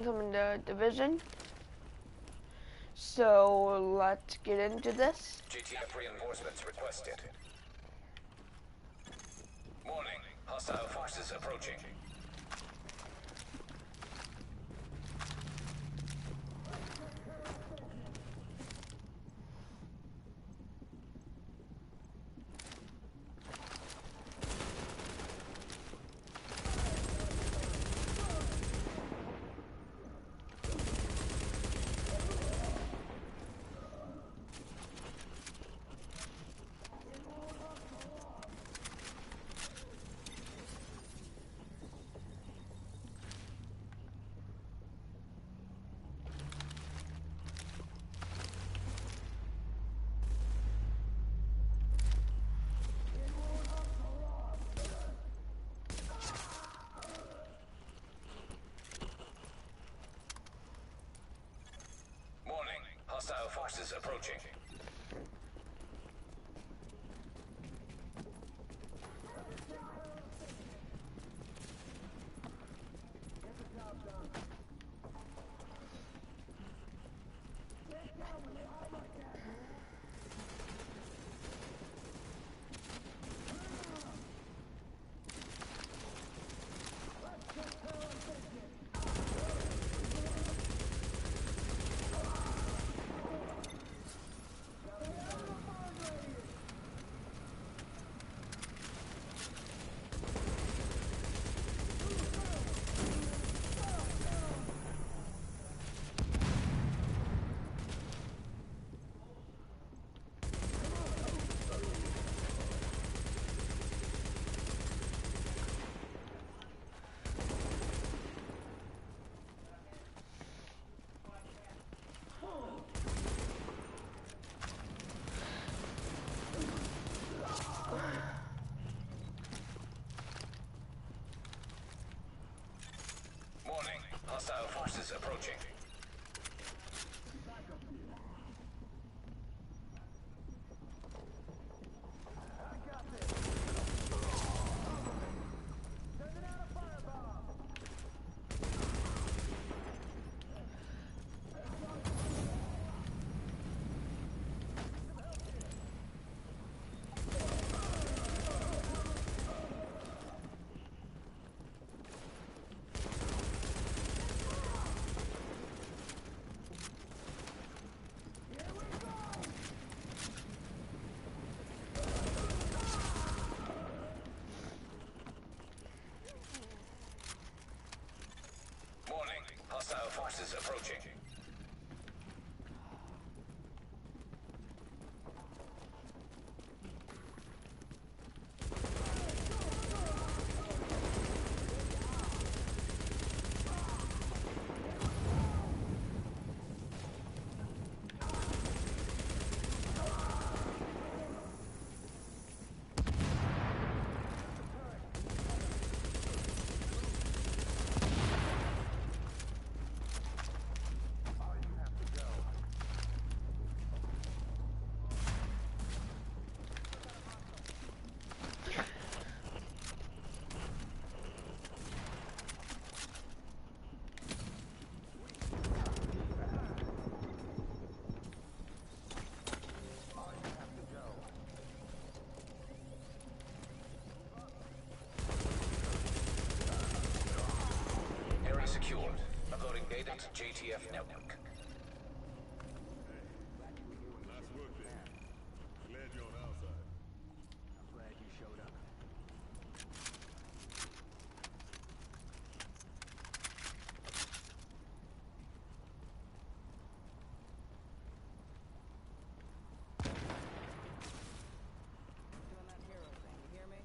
coming to Division. So let's get into this. GTF reinforcements requested. Warning, hostile forces approaching. Hostile forces approaching. Hostile forces approaching. Hostile forces approaching. Secured. Uploading data to JTF network. Nice work there. Glad you're on our side. I'm glad you showed up. Doing that hero thing, you hear me?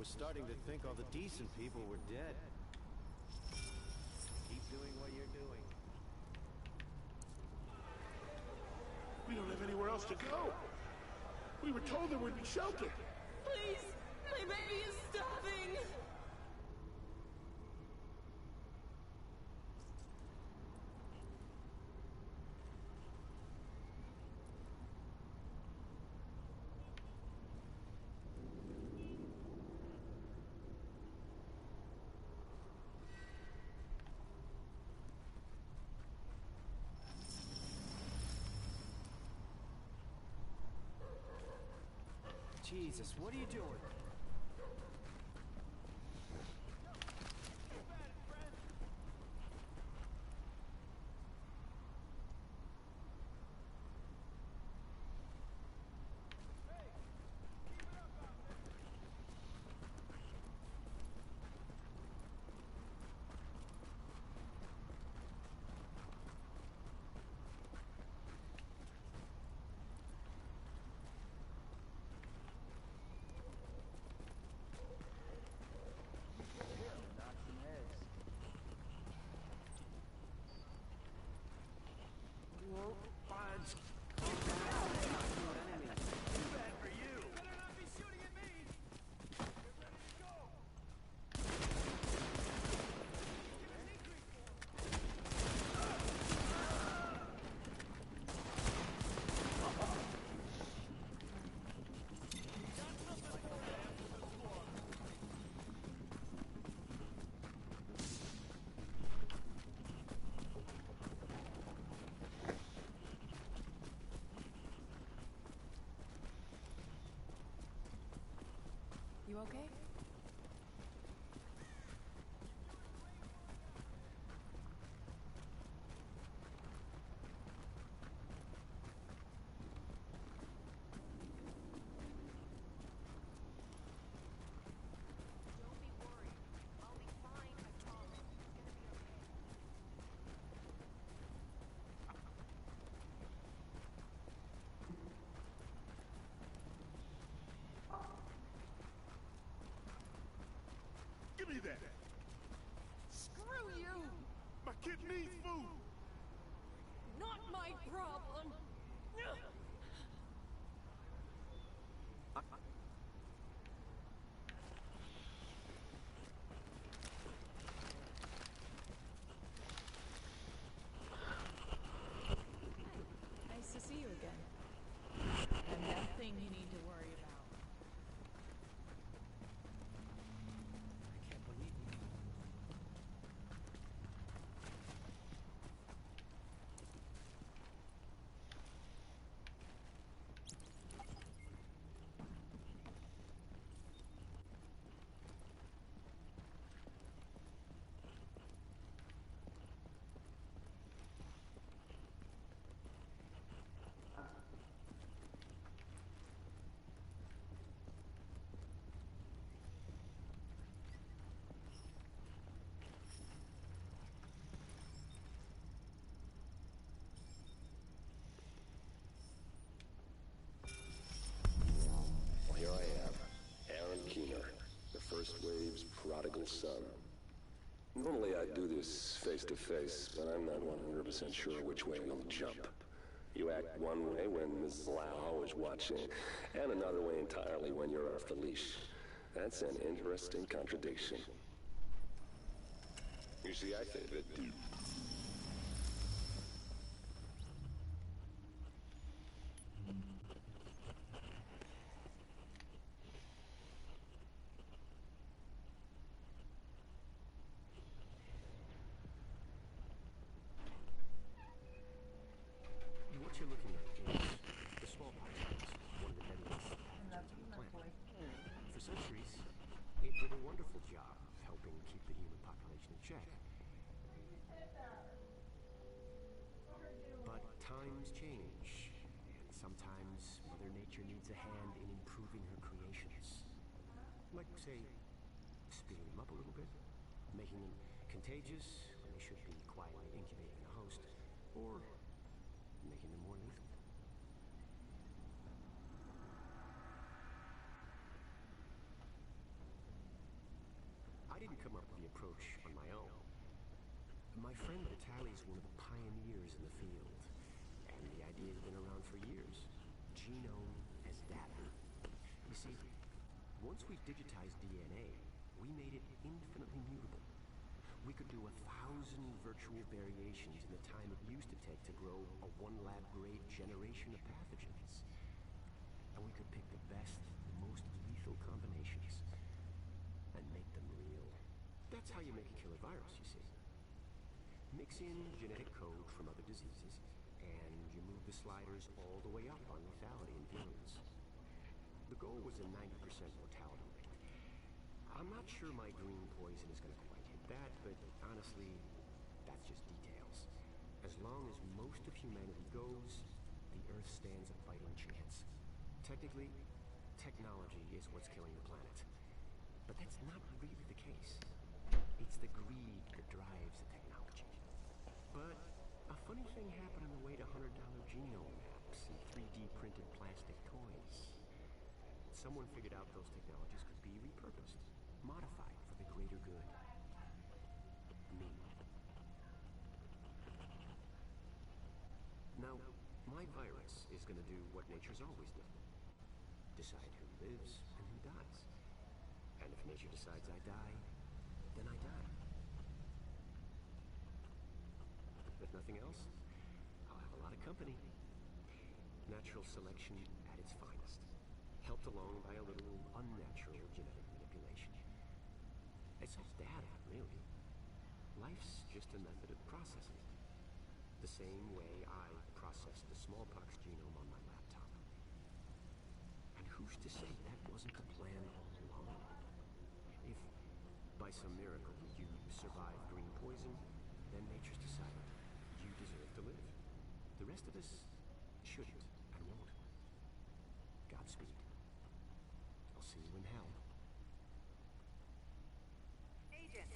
was starting to think all the decent people were dead. Keep doing what you're doing. We don't have anywhere else to go. We were told there would be shelter. Please! My baby is starving! Jesus, what are you doing? You okay? Don't be worried. I'll be fine, I promise. It's gonna be okay. Give me that. Screw you! My kid needs food. Not my problem! Nice to see you again. And nothing you need to worry about. I can't believe it. Here I am, Aaron Keener, the First Wave's prodigal son. Normally I'd do this face-to-face, but I'm not 100% sure which way I'll jump. You act one way when Ms. Lau is watching, and another way entirely when you're off the leash. That's an interesting contradiction. You see, I think that... What you're looking at is the smallpox virus, one of the deadliest pathogens on the planet. For centuries, it did a wonderful job of helping keep the human population in check. But times change, and sometimes Mother Nature needs a hand in improving her creations. Like, say, speeding them up a little bit, making them contagious when they should be quietly incubating a host, or making them more lethal. didn't come up with the approach on my own. My friend Vitaly's one of the pioneers in the field, and the idea's been around for years. Genome as data. You see, once we digitized DNA, we made it infinitely mutable. We could do 1,000 virtual variations in the time it used to take to grow a one-lab-grade generation of pathogens. And we could pick the best, most lethal combinations and make them real. That's how you make a killer virus, you see. Mix in genetic code from other diseases, and you move the sliders all the way up on lethality and virulence. The goal was a 90% mortality rate. I'm not sure my green poison is going to quite hit that, but honestly, that's just details. As long as most of humanity goes, the Earth stands a fighting chance. Technically, technology is what's killing the planet. But that's not really the case. It's the greed that drives the technology. But a funny thing happened on the way to $100 genome maps and 3D printed plastic toys. Someone figured out those technologies could be repurposed, modified for the greater good. Me. Now, my virus is going to do what nature's always done. Decide who lives and who dies. And if nature decides I die, then I die. If nothing else, I'll have a lot of company. Natural selection at its finest, helped along by a little unnatural genetic manipulation. It's all data, really. Life's just a method of processing. The same way I processed the smallpox genome on my laptop. And who's to say that wasn't the plan all along? If, by some miracle, you survive green poison, then nature's decided you deserve to live. The rest of us shouldn't and won't. Godspeed. I'll see you in hell. Agent,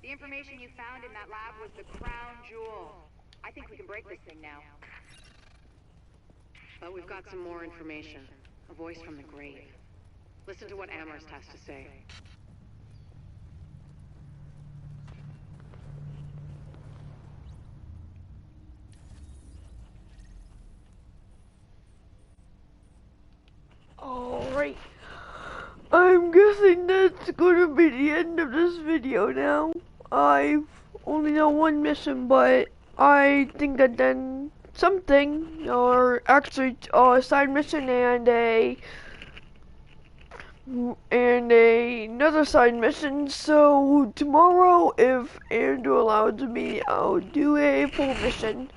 the information you found in that lab was the crown jewel. I think we can break this thing now. But we've got some more information. A voice from the grave. Listen to what Amherst has to say. Alright. I'm guessing that's gonna be the end of this video now. I've only done one mission, but I think I've done something, or actually a side mission and another side mission. So tomorrow, if Andrew allows me, I'll do a full mission.